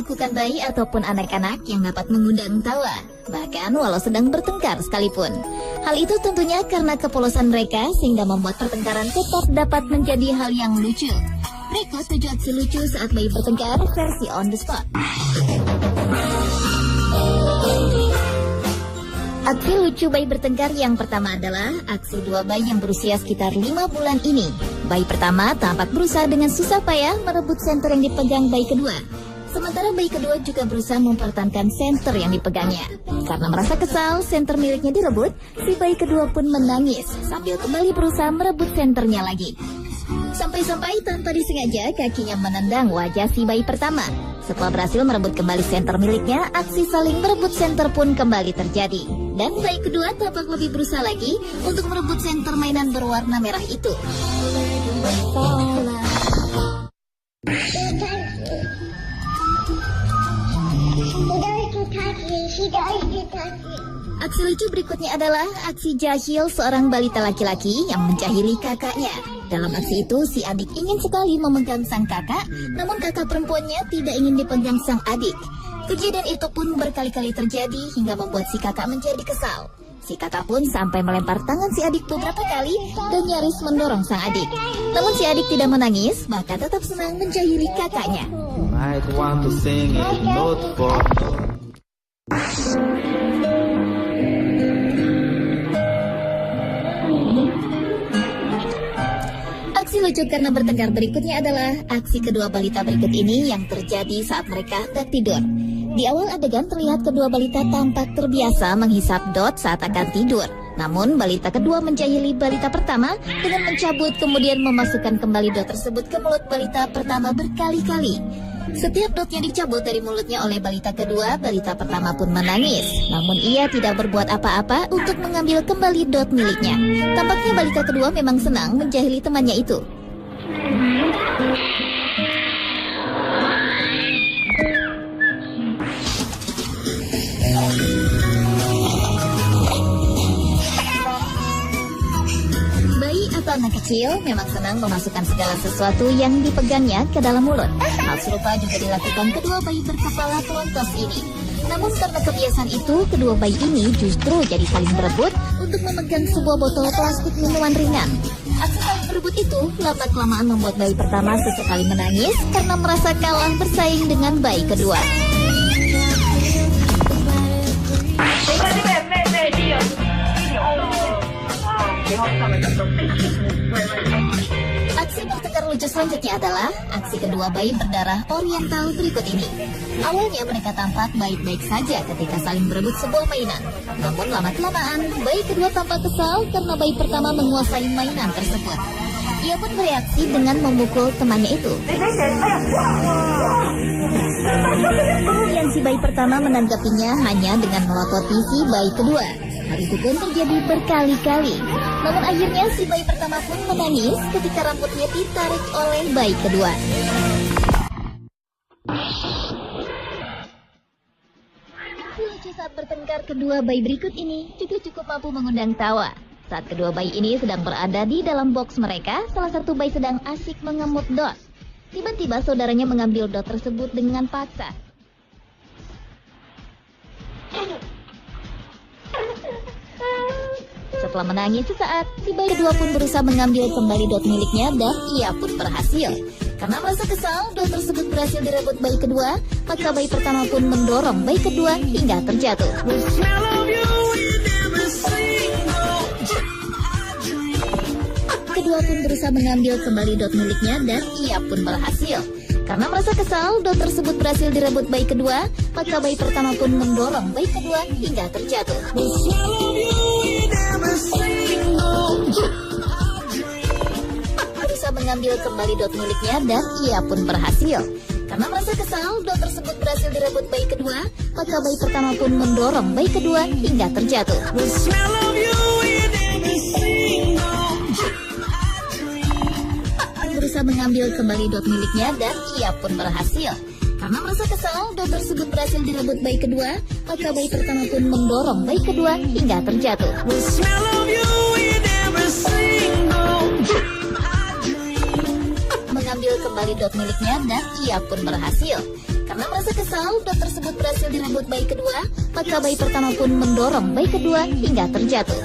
dilakukan bayi ataupun anak-anak yang dapat mengundang tawa, bahkan walau sedang bertengkar sekalipun. Hal itu tentunya karena kepolosan mereka sehingga membuat pertengkaran tetap dapat menjadi hal yang lucu. Berikut 7 aksi lucu saat bayi bertengkar versi on the spot. Aksi lucu bayi bertengkar yang pertama adalah aksi 2 bayi yang berusia sekitar 5 bulan ini. Bayi pertama tampak berusaha dengan susah payah merebut senter yang dipegang bayi kedua. Sementara bayi kedua juga berusaha mempertahankan senter yang dipegangnya. Karena merasa kesal senter miliknya direbut, si bayi kedua pun menangis sambil kembali berusaha merebut senternya lagi. Sampai-sampai tanpa disengaja kakinya menendang wajah si bayi pertama. Setelah berhasil merebut kembali senter miliknya, aksi saling merebut senter pun kembali terjadi. Dan bayi kedua tampak lebih berusaha lagi untuk merebut senter mainan berwarna merah itu. Aksi lucu berikutnya adalah aksi jahil seorang balita laki-laki yang menjahili kakaknya. Dalam aksi itu, si adik ingin sekali memegang sang kakak, namun kakak perempuannya tidak ingin dipegang sang adik. Kejadian itu pun berkali-kali terjadi hingga membuat si kakak menjadi kesal. Si kakak pun sampai melempar tangan si adik beberapa kali dan nyaris mendorong sang adik. Namun si adik tidak menangis, bahkan tetap senang menjahili kakaknya. Aksi lucu karena bertengkar berikutnya adalah aksi kedua balita berikut ini yang terjadi saat mereka hendak tidur. Di awal adegan terlihat kedua balita tampak terbiasa menghisap dot saat akan tidur. Namun balita kedua menjahili balita pertama dengan mencabut kemudian memasukkan kembali dot tersebut ke mulut balita pertama berkali-kali. Setiap dotnya dicabut dari mulutnya oleh balita kedua, balita pertama pun menangis. Namun ia tidak berbuat apa-apa untuk mengambil kembali dot miliknya. Tampaknya balita kedua memang senang menjahili temannya itu. Bayi atau anak kecil memang senang memasukkan segala sesuatu yang dipegangnya ke dalam mulut. Hal serupa juga dilakukan kedua bayi berkepala pelontos ini. Namun karena kebiasaan itu, kedua bayi ini justru jadi saling berebut untuk memegang sebuah botol plastik minuman ringan. Aksi saling berebut itu lama-kelamaan membuat bayi pertama sesekali menangis karena merasa kalah bersaing dengan bayi kedua. Aksi bertengkar lucu selanjutnya adalah aksi kedua bayi berdarah oriental berikut ini. Awalnya mereka tampak baik-baik saja ketika saling berebut sebuah mainan. Namun lama-kelamaan bayi kedua tampak kesal karena bayi pertama menguasai mainan tersebut. Ia pun bereaksi dengan memukul temannya itu. Kemudian si bayi pertama menanggapinya hanya dengan melototi si bayi kedua. Hal itu pun terjadi berkali-kali. Namun akhirnya si bayi pertama pun menangis ketika rambutnya ditarik oleh bayi kedua. Lucu saat bertengkar kedua bayi berikut ini juga cukup mampu mengundang tawa. Saat kedua bayi ini sedang berada di dalam box mereka, salah satu bayi sedang asik mengemut dot. Tiba-tiba saudaranya mengambil dot tersebut dengan paksa. Setelah menangis sesaat, si bayi kedua pun berusaha mengambil kembali dot miliknya dan ia pun berhasil. Karena merasa kesal, dot tersebut berhasil direbut bayi kedua, maka bayi pertama pun mendorong bayi kedua hingga terjatuh. Kedua pun berusaha mengambil kembali dot miliknya dan ia pun berhasil. Karena merasa kesal, dot tersebut berhasil direbut bayi kedua, maka bayi pertama pun mendorong bayi kedua hingga terjatuh. Berusaha mengambil kembali dot miliknya dan ia pun berhasil. Karena merasa kesal, dot tersebut berhasil direbut bayi kedua, maka bayi pertama pun mendorong bayi kedua hingga terjatuh. Berusaha mengambil kembali dot miliknya dan ia pun berhasil. Karena merasa kesal, dot tersebut berhasil direbut bayi kedua, maka bayi pertama pun mendorong bayi kedua hingga terjatuh. Mengambil kembali dot miliknya dan ia pun berhasil. Karena merasa kesal dot tersebut berhasil direbut bayi kedua, maka bayi pertama pun mendorong bayi kedua hingga terjatuh.